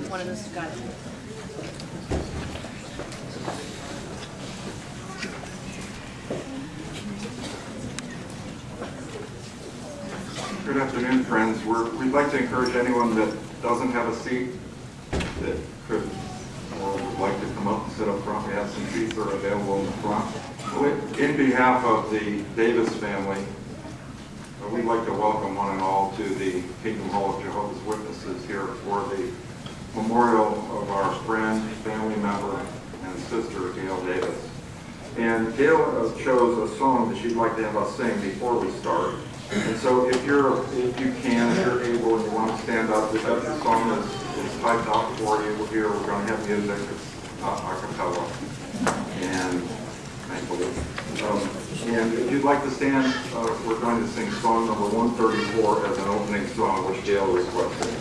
one of us got it. Good afternoon, friends. We'd like to encourage anyone that doesn't have a seat that could or would like to come up and sit up front. We have some seats that are available in the front. In behalf of the Davis family, we'd like to welcome one and all to the Kingdom Hall of Jehovah's Witnesses here for the memorial of our friend, family member, and sister, Gail Davis. And Gail chose a song that she'd like to have us sing before we start. And so if you can, if you're able and you want to stand up, if the song is typed out for you here, we're going to have music. It's not a cappella. And thankfully. And if you'd like to stand, we're going to sing song number 134 as an opening song, which Gail requested.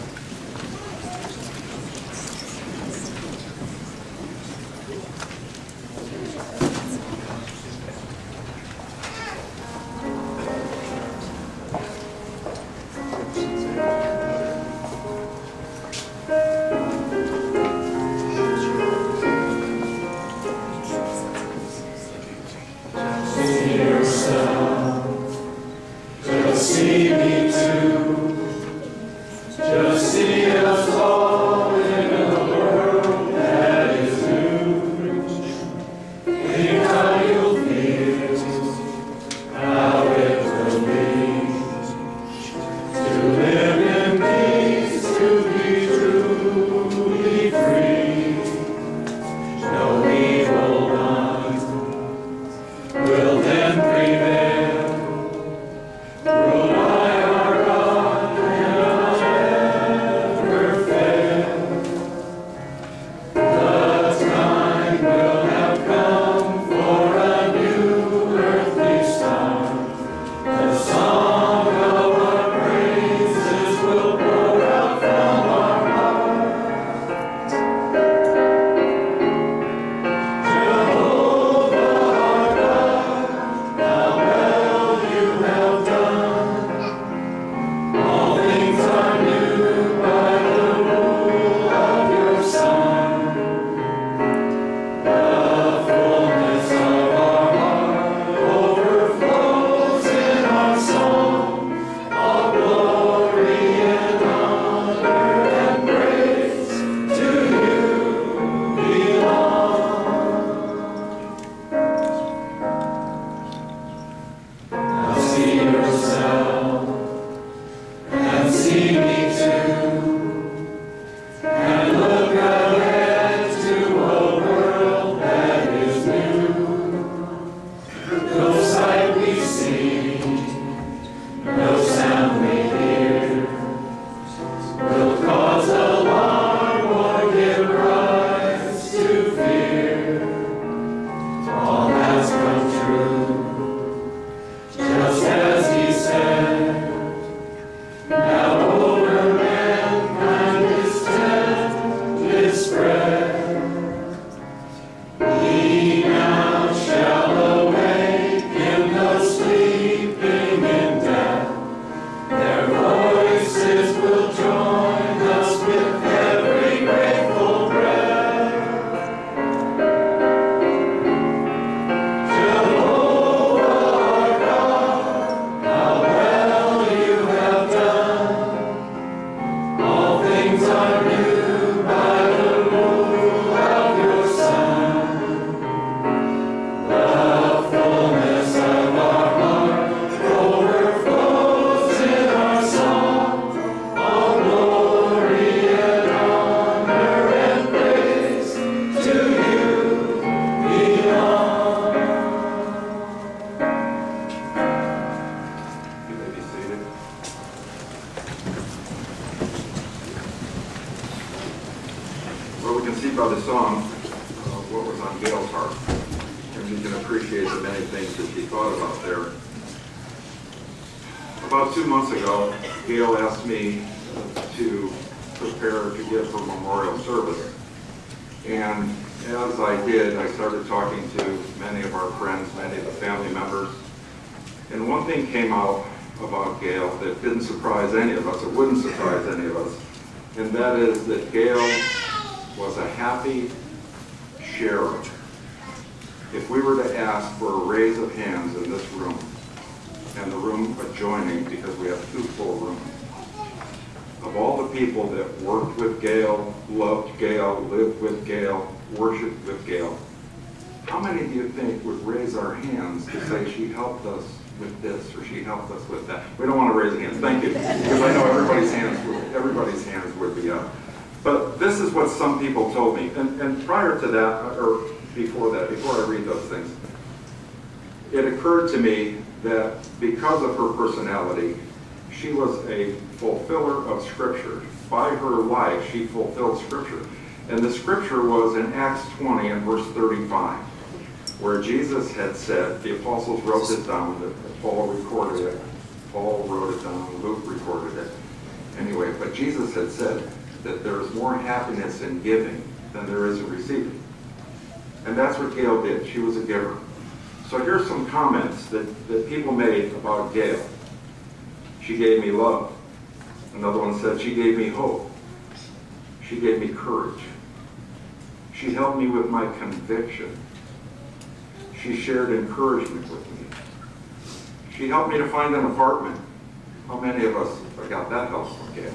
By the song, what was on Gail's heart, and you can appreciate the many things that she thought about there. About 2 months ago, Gail asked me to prepare to give her memorial service, and as I did, I started talking to many of our friends, many of the family members, and one thing came out about Gail that didn't surprise any of us, it wouldn't surprise any of us, and that is that Gail was a happy sharer. If we were to ask for a raise of hands in this room, and the room adjoining, because we have 2 full rooms, of all the people that worked with Gail, loved Gail, lived with Gail, worshiped with Gail, how many do you think would raise our hands to say she helped us with this or she helped us with that? We don't want to raise hands, thank you, because I know everybody's hands would be up. But this is what some people told me, and prior to that, or before that, before I read those things, it occurred to me that because of her personality, she was a fulfiller of Scripture. By her life, she fulfilled Scripture. And the Scripture was in Acts 20 and verse 35, where Jesus had said, the apostles wrote it down, that Paul recorded it. Paul wrote it down, Luke recorded it. Anyway, but Jesus had said that there is more happiness in giving than there is in receiving. And that's what Gail did. She was a giver. So here's some comments that people made about Gail. She gave me love. Another one said, she gave me hope. She gave me courage. She helped me with my conviction. She shared encouragement with me. She helped me to find an apartment. How many of us got that help from Gail?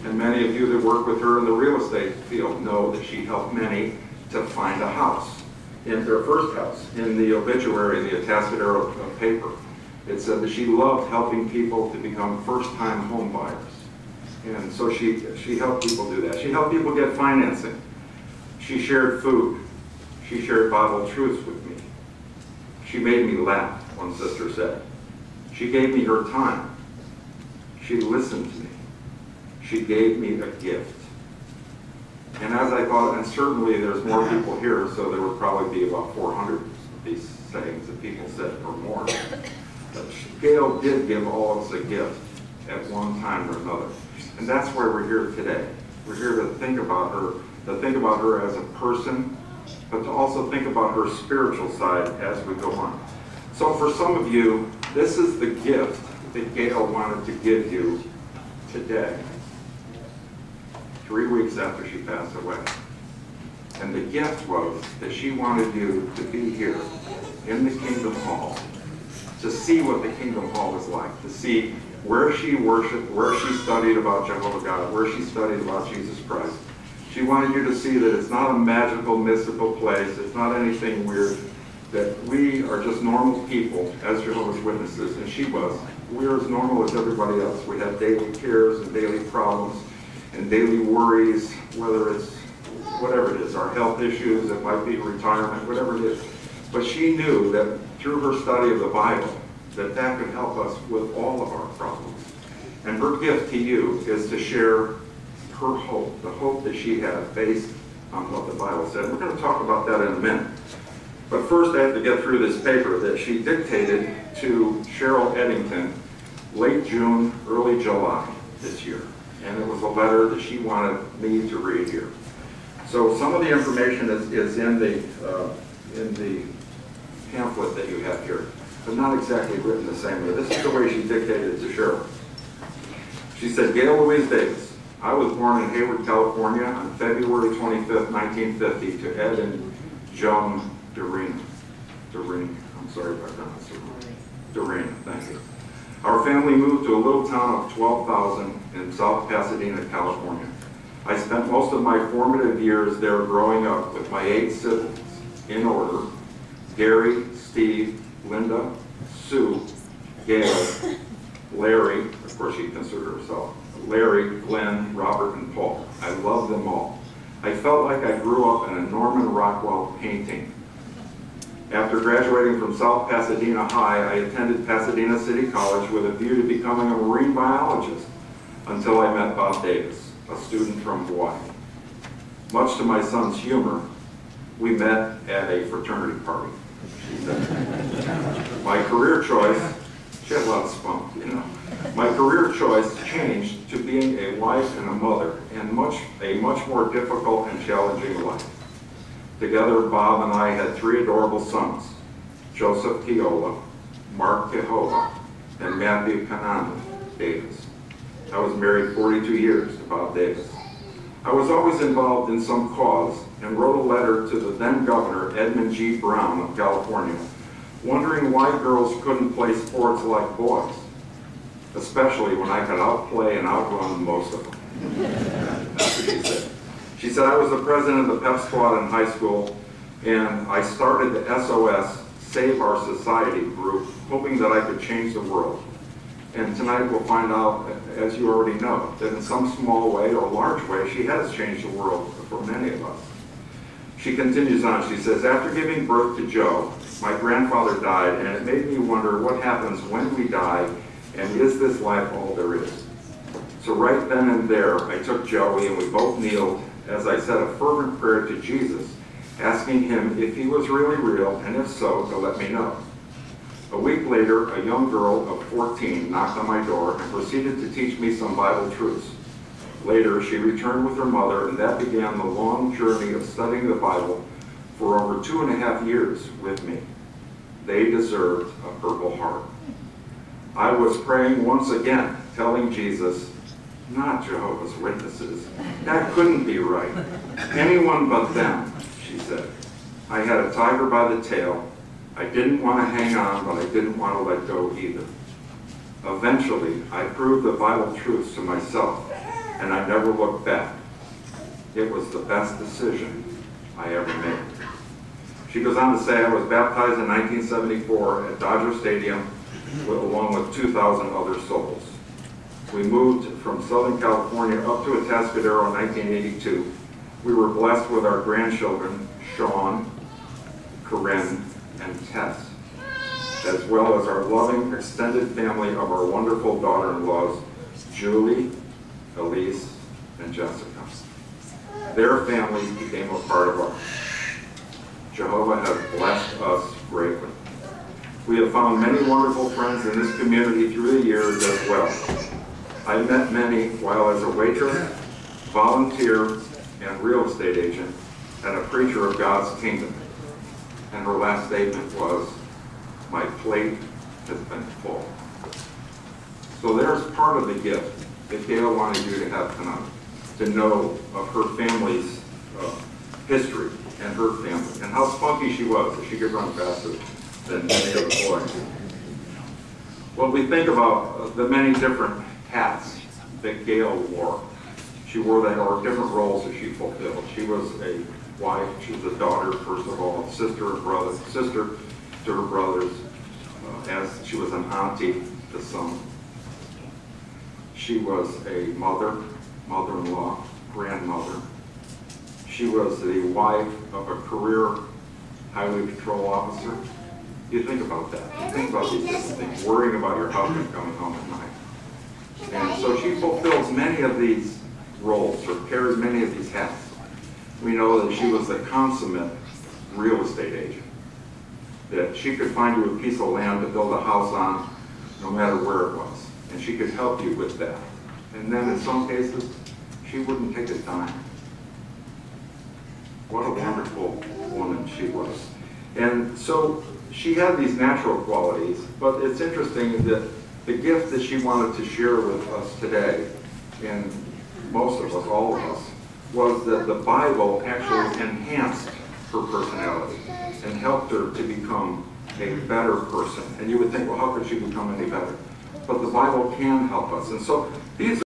And many of you that work with her in the real estate field know that she helped many to find a house. In their first house, in the obituary, the Atascadero paper, it said that she loved helping people to become first-time home buyers. And so she helped people do that. She helped people get financing. She shared food. She shared Bible truths with me. She made me laugh, one sister said. She gave me her time. She listened to me. She gave me a gift. And as I thought, and certainly there's more people here, so there would probably be about 400 of these sayings that people said or more. But Gail did give all of us a gift at one time or another. And that's why we're here today. We're here to think about her as a person, but to also think about her spiritual side as we go on. So for some of you, this is the gift that Gail wanted to give you today, 3 weeks after she passed away. And the gift was that she wanted you to be here in the Kingdom Hall, to see what the Kingdom Hall was like, to see where she worshiped, where she studied about Jehovah God, where she studied about Jesus Christ. She wanted you to see that it's not a magical, mystical place, it's not anything weird, that we are just normal people as Jehovah's Witnesses, and she was. We're as normal as everybody else. We have daily cares and daily problems and daily worries, whether it's whatever it is, our health issues, it might be retirement, whatever it is. But she knew that through her study of the Bible, that could help us with all of our problems. And her gift to you is to share her hope, the hope that she had based on what the Bible said. We're going to talk about that in a minute. But first I have to get through this paper that she dictated to Cheryl Eddington late June, early July this year. And it was a letter that she wanted me to read here. So some of the information is in the pamphlet that you have here, but not exactly written the same way. This is the way she dictated it to Cheryl. She said, Gail Louise Davis, I was born in Hayward, California on February 25th, 1950 to Ed and Joan Doreen. I'm sorry if I pronounced it wrong. Doreen, thank you. Our family moved to a little town of 12,000 in South Pasadena, California. I spent most of my formative years there growing up with my 8 siblings, in order: Gary, Steve, Linda, Sue, Gail, Larry, of course she considered herself, Larry, Glenn, Robert, and Paul. I loved them all. I felt like I grew up in a Norman Rockwell painting. After graduating from South Pasadena High, I attended Pasadena City College with a view to becoming a marine biologist until I met Bob Davis, a student from Hawaii. Much to my son's humor, we met at a fraternity party, she said. My career choice, she had a lot of spunk, you know. My career choice changed to being a wife and a mother, and a much more difficult and challenging life. Together, Bob and I had 3 adorable sons, Joseph Keola, Mark Kehova, and Matthew Kananda Davis. I was married 42 years to Bob Davis. I was always involved in some cause and wrote a letter to the then Governor Edmund G. Brown of California, wondering why girls couldn't play sports like boys, especially when I could outplay and outrun most of them. That's what she said. She said, I was the president of the pep squad in high school, and I started the SOS, Save Our Society group, hoping that I could change the world. And tonight we'll find out, as you already know, that in some small way or large way, she has changed the world for many of us. She continues on, she says, after giving birth to Joe, my grandfather died, and it made me wonder what happens when we die, and is this life all there is? So right then and there, I took Joey and we both kneeled as I said a fervent prayer to Jesus, asking him if he was really real, and if so, to let me know. A week later, a young girl of 14 knocked on my door and proceeded to teach me some Bible truths. Later, she returned with her mother, and that began the long journey of studying the Bible for over 2.5 years with me. They deserved a Purple Heart. I was praying once again, telling Jesus, not Jehovah's Witnesses. That couldn't be right. Anyone but them, she said. I had a tiger by the tail. I didn't want to hang on, but I didn't want to let go either. Eventually, I proved the Bible truths to myself, and I never looked back. It was the best decision I ever made. She goes on to say, I was baptized in 1974 at Dodger Stadium along with 2,000 other souls. We moved from Southern California up to Atascadero in 1982. We were blessed with our grandchildren, Sean, Corinne, and Tess, as well as our loving extended family of our wonderful daughter-in-laws, Julie, Elise, and Jessica. Their families became a part of ours. Jehovah has blessed us greatly. We have found many wonderful friends in this community through the years as well. I met many while as a waitress, volunteer, and real estate agent, and a preacher of God's kingdom. And her last statement was, my plate has been full. So there's part of the gift that Gail wanted you to have tonight, to know of her family's history and her family, and how spunky she was, that she could run faster than many of the boys. When we think about the many different hats that Gail wore, she wore that, or different roles that she fulfilled. She was a wife, she was a daughter, first of all, sister to her brothers, as she was an auntie to some. She was a mother, mother-in-law, grandmother. She was the wife of a career highway patrol officer. You think about that. You think about these different things, worrying about your husband coming home at night. And so she fulfills many of these roles, or carries many of these hats. We know that she was a consummate real estate agent, that she could find you a piece of land to build a house on, no matter where it was. And she could help you with that. And then in some cases, she wouldn't take a dime. What a wonderful woman she was. And so she had these natural qualities, but it's interesting that the gift that she wanted to share with us today, and most of us, all of us, was that the Bible actually enhanced her personality and helped her to become a better person. And you would think, well, how could she become any better? But the Bible can help us. And so these